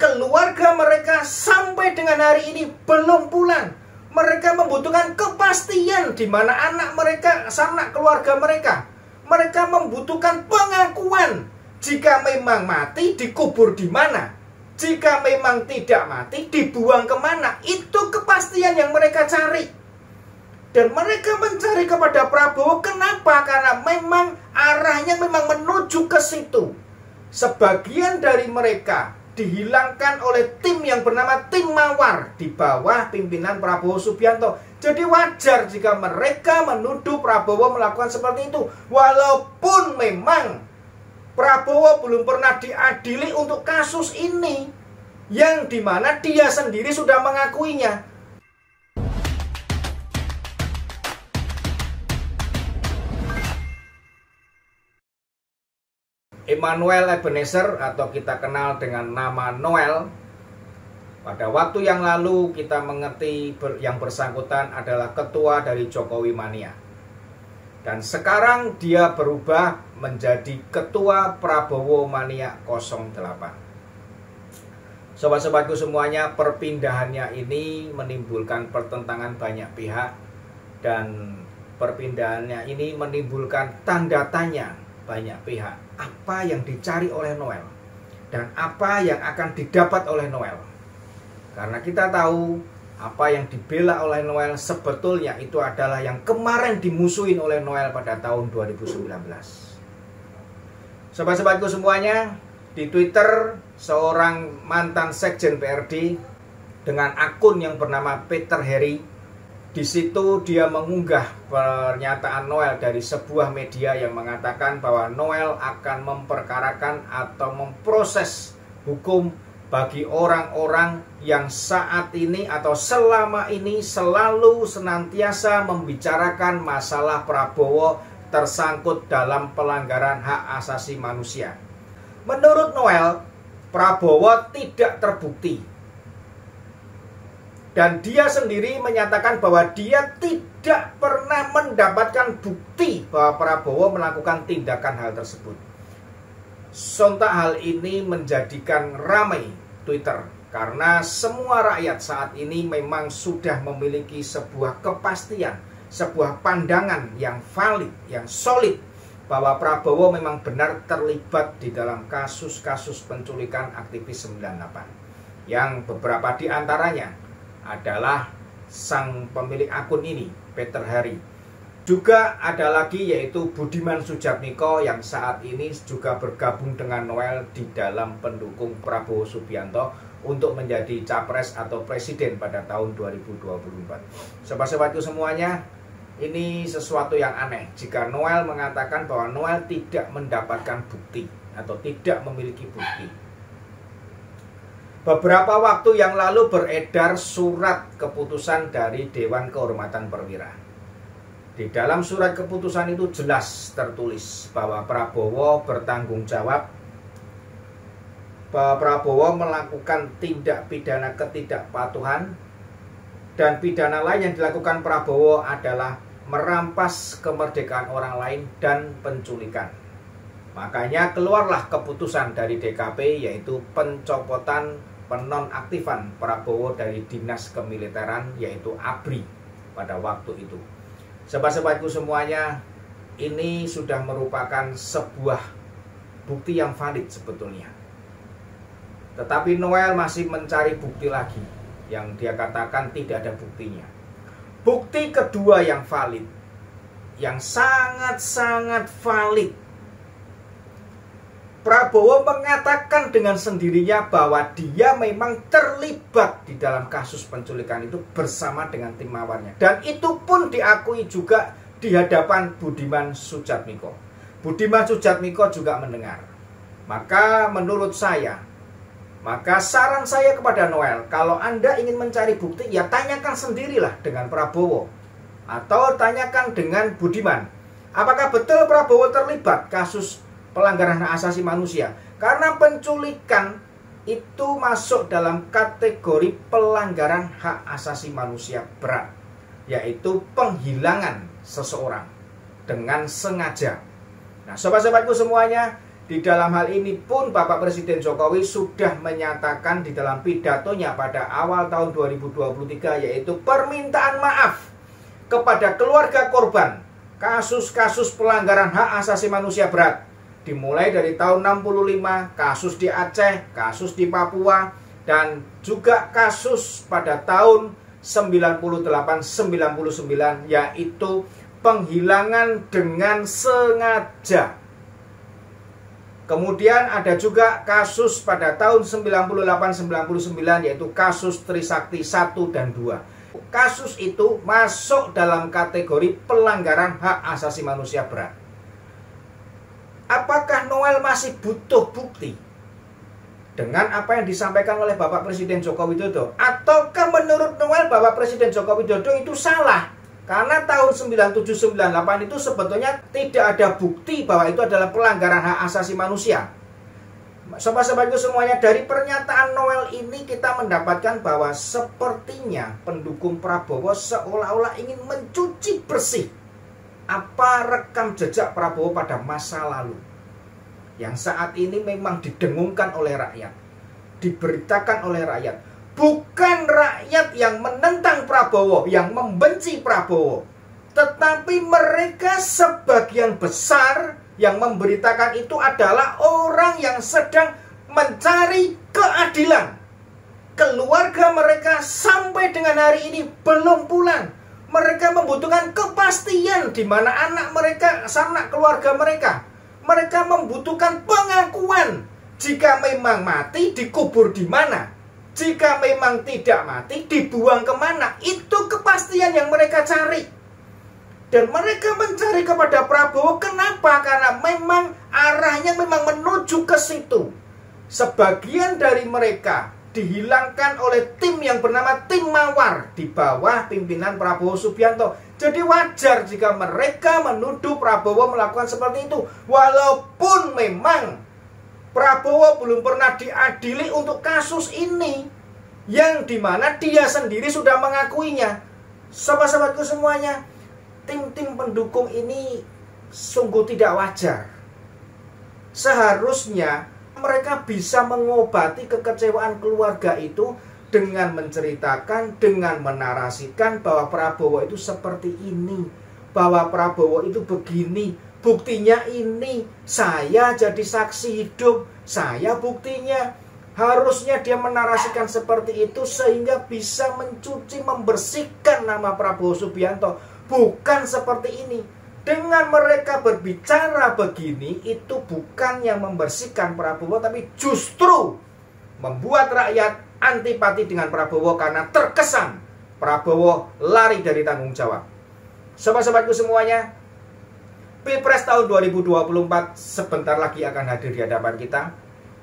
keluarga mereka sampai dengan hari ini belum pulang. Mereka membutuhkan kepastian di mana anak mereka, sanak keluarga mereka. Mereka membutuhkan pengakuan. Jika memang mati, dikubur di mana? Jika memang tidak mati, dibuang kemana? Itu kepastian yang mereka cari. Dan mereka mencari kepada Prabowo. Kenapa? Karena memang arahnya memang menuju ke situ. Sebagian dari mereka dihilangkan oleh tim yang bernama tim Mawar di bawah pimpinan Prabowo Subianto. Jadi wajar jika mereka menuduh Prabowo melakukan seperti itu. Walaupun memang Prabowo belum pernah diadili untuk kasus ini, yang dimana dia sendiri sudah mengakuinya. Emmanuel Ebenezer atau kita kenal dengan nama Noel. Pada waktu yang lalu kita mengerti yang bersangkutan adalah ketua dari Jokowi Mania. Dan sekarang dia berubah menjadi ketua Prabowo Mania 08. Sobat-sobatku semuanya, perpindahannya ini menimbulkan pertentangan banyak pihak. Dan perpindahannya ini menimbulkan tanda tanya banyak pihak. Apa yang dicari oleh Noel dan apa yang akan didapat oleh Noel. Karena kita tahu apa yang dibela oleh Noel sebetulnya itu adalah yang kemarin dimusuhin oleh Noel pada tahun 2019. Sobat-sobatku semuanya, di Twitter seorang mantan sekjen PRD dengan akun yang bernama Peter Harry, di situ dia mengunggah pernyataan Noel dari sebuah media yang mengatakan bahwa Noel akan memperkarakan atau memproses hukum bagi orang-orang yang saat ini atau selama ini selalu senantiasa membicarakan masalah Prabowo tersangkut dalam pelanggaran hak asasi manusia. Menurut Noel, Prabowo tidak terbukti. Dan dia sendiri menyatakan bahwa dia tidak pernah mendapatkan bukti bahwa Prabowo melakukan tindakan hal tersebut. Sontak hal ini menjadikan ramai Twitter. Karena semua rakyat saat ini memang sudah memiliki sebuah kepastian, sebuah pandangan yang valid, yang solid, bahwa Prabowo memang benar terlibat di dalam kasus-kasus penculikan aktivis 98. Yang beberapa di antaranya adalah sang pemilik akun ini, Peter Harry. Juga ada lagi yaitu Budiman Sujatmiko yang saat ini juga bergabung dengan Noel di dalam pendukung Prabowo Subianto untuk menjadi capres atau presiden pada tahun 2024. Sobat-sobatku semuanya, ini sesuatu yang aneh jika Noel mengatakan bahwa Noel tidak mendapatkan bukti atau tidak memiliki bukti. Beberapa waktu yang lalu beredar surat keputusan dari Dewan Kehormatan Perwira. Di dalam surat keputusan itu jelas tertulis bahwa Prabowo bertanggung jawab, bahwa Prabowo melakukan tindak pidana ketidakpatuhan, dan pidana lain yang dilakukan Prabowo adalah merampas kemerdekaan orang lain dan penculikan. Makanya keluarlah keputusan dari DKP yaitu pencopotan penonaktifan Prabowo dari dinas kemiliteran yaitu ABRI pada waktu itu. Sobat-sobatku semuanya, ini sudah merupakan sebuah bukti yang valid sebetulnya. Tetapi Noel masih mencari bukti lagi yang dia katakan tidak ada buktinya. Bukti kedua yang valid, yang sangat-sangat valid, Prabowo mengatakan dengan sendirinya bahwa dia memang terlibat di dalam kasus penculikan itu bersama dengan tim mawarnya. Dan itu pun diakui juga di hadapan Budiman Sujatmiko. Budiman Sujatmiko juga mendengar. Maka menurut saya, maka saran saya kepada Noel, kalau Anda ingin mencari bukti, ya tanyakan sendirilah dengan Prabowo. Atau tanyakan dengan Budiman. Apakah betul Prabowo terlibat kasus pelanggaran hak asasi manusia? Karena penculikan itu masuk dalam kategori pelanggaran hak asasi manusia berat, yaitu penghilangan seseorang dengan sengaja. Nah, sobat-sobatku semuanya, Di dalam hal ini pun Bapak Presiden Jokowi sudah menyatakan di dalam pidatonya pada awal tahun 2023, yaitu permintaan maaf kepada keluarga korban kasus-kasus pelanggaran hak asasi manusia berat. Dimulai dari tahun 65, kasus di Aceh, kasus di Papua, dan juga kasus pada tahun 98-99, yaitu penghilangan dengan sengaja. Kemudian ada juga kasus pada tahun 98-99, yaitu kasus Trisakti 1 dan 2. Kasus itu masuk dalam kategori pelanggaran hak asasi manusia berat. Apakah Noel masih butuh bukti dengan apa yang disampaikan oleh Bapak Presiden Joko Widodo? Ataukah menurut Noel Bapak Presiden Joko Widodo itu salah? Karena tahun 97-98 itu sebetulnya tidak ada bukti bahwa itu adalah pelanggaran hak asasi manusia. Sobat-sobatku semuanya, dari pernyataan Noel ini kita mendapatkan bahwa sepertinya pendukung Prabowo seolah-olah ingin mencuci bersih apa rekam jejak Prabowo pada masa lalu, yang saat ini memang didengungkan oleh rakyat, diberitakan oleh rakyat. Bukan rakyat yang menentang Prabowo, yang membenci Prabowo, tetapi mereka sebagian besar yang memberitakan itu adalah orang yang sedang mencari keadilan. Keluarga mereka sampai dengan hari ini belum pulang. Mereka membutuhkan kepastian di mana anak mereka, sanak keluarga mereka. Mereka membutuhkan pengakuan. Jika memang mati, dikubur di mana? Jika memang tidak mati, dibuang kemana? Itu kepastian yang mereka cari. Dan mereka mencari kepada Prabowo. Kenapa? Karena memang arahnya memang menuju ke situ. Sebagian dari mereka dihilangkan oleh tim yang bernama tim Mawar di bawah pimpinan Prabowo Subianto. Jadi wajar jika mereka menuduh Prabowo melakukan seperti itu. Walaupun memang Prabowo belum pernah diadili untuk kasus ini, yang dimana dia sendiri sudah mengakuinya. Sobat-sobatku semuanya, tim-tim pendukung ini sungguh tidak wajar. Seharusnya mereka bisa mengobati kekecewaan keluarga itu dengan menceritakan, dengan menarasikan bahwa Prabowo itu seperti ini, bahwa Prabowo itu begini, buktinya ini, saya jadi saksi hidup, saya buktinya. Harusnya dia menarasikan seperti itu sehingga bisa mencuci, membersihkan nama Prabowo Subianto. Bukan seperti ini. Dengan mereka berbicara begini, itu bukan yang membersihkan Prabowo, tapi justru membuat rakyat antipati dengan Prabowo karena terkesan Prabowo lari dari tanggung jawab. Sobat-sobatku semuanya, Pilpres tahun 2024 sebentar lagi akan hadir di hadapan kita.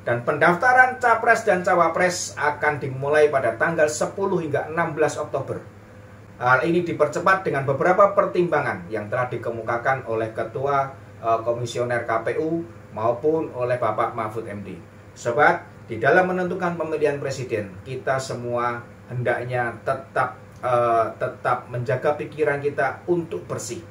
Dan pendaftaran Capres dan Cawapres akan dimulai pada tanggal 10 hingga 16 Oktober. Hal ini dipercepat dengan beberapa pertimbangan yang telah dikemukakan oleh Ketua Komisioner KPU maupun oleh Bapak Mahfud MD. Sobat, di dalam menentukan pemilihan presiden, kita semua hendaknya tetap menjaga pikiran kita untuk bersih,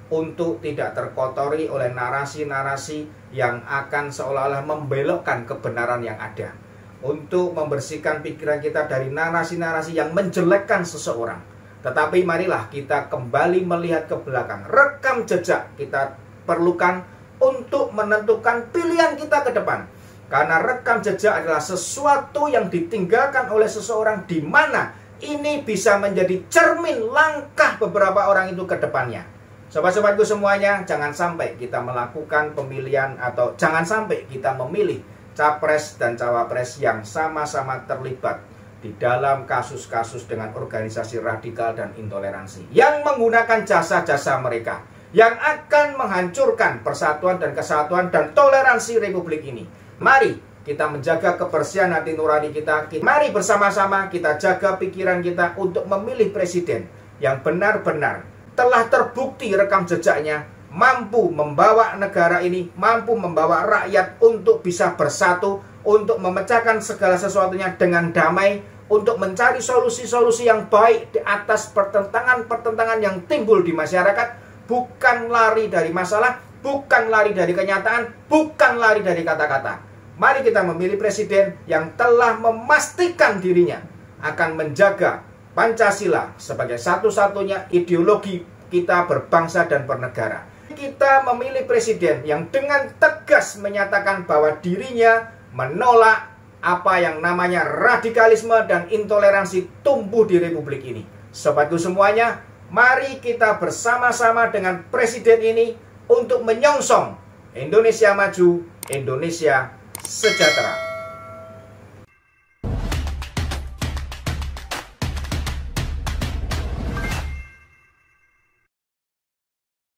untuk tidak terkotori oleh narasi-narasi yang akan seolah-olah membelokkan kebenaran yang ada, untuk membersihkan pikiran kita dari narasi-narasi yang menjelekkan seseorang. Tetapi marilah kita kembali melihat ke belakang. Rekam jejak kita perlukan untuk menentukan pilihan kita ke depan. Karena rekam jejak adalah sesuatu yang ditinggalkan oleh seseorang, di mana ini bisa menjadi cermin langkah beberapa orang itu ke depannya. Sobat-sobatku semuanya, jangan sampai kita melakukan pemilihan atau jangan sampai kita memilih capres dan cawapres yang sama-sama terlibat di dalam kasus-kasus dengan organisasi radikal dan intoleransi, yang menggunakan jasa-jasa mereka, yang akan menghancurkan persatuan dan kesatuan dan toleransi Republik ini. Mari kita menjaga kebersihan hati nurani kita. Mari bersama-sama kita jaga pikiran kita untuk memilih presiden yang benar-benar telah terbukti rekam jejaknya mampu membawa negara ini, mampu membawa rakyat untuk bisa bersatu, untuk memecahkan segala sesuatunya dengan damai, untuk mencari solusi-solusi yang baik di atas pertentangan-pertentangan yang timbul di masyarakat. Bukan lari dari masalah, bukan lari dari kenyataan, bukan lari dari kata-kata. Mari kita memilih presiden yang telah memastikan dirinya akan menjaga Pancasila sebagai satu-satunya ideologi kita berbangsa dan bernegara. Kita memilih presiden yang dengan tegas menyatakan bahwa dirinya menolak apa yang namanya radikalisme dan intoleransi tumbuh di Republik ini. Sobatku semuanya, mari kita bersama-sama dengan presiden ini untuk menyongsong Indonesia maju, Indonesia sejahtera.